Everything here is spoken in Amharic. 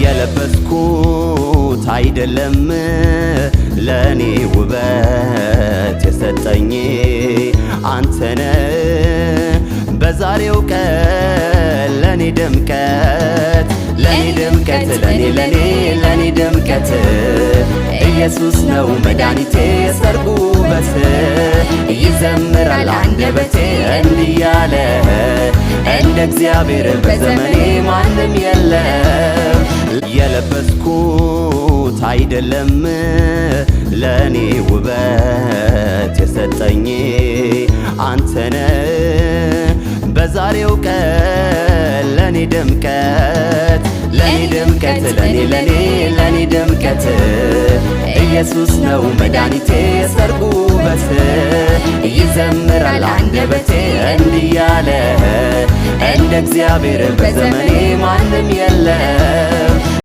የለበስኩት አይደለም ለኔ ውበት የሰጠኝ አንተነ በዛሬው ቀን ለኔ ድምቀት ለኔ ድምቀት ኢየሱስ ነው መድኃኒቴ የሰርጉ ውበት ይዘምራል አንደበቴ እንዲህ ያለ እንደ እግዚአብሔር በዘመኔ ማንም የለም። የለበስኩት አይደለም ለኔ ውበት የሰጠኝ አንተነ በዛሬው ቀን ለኔ ድምቀት ለኔ ድምቀት ኢየሱስ ነው መድኃኒቴ የሰርጉ ውበት ይዘምራል አንደበቴ እንዲህ ያለ እንደ እግዚአብሔር በዘመኔ ማንም የለም።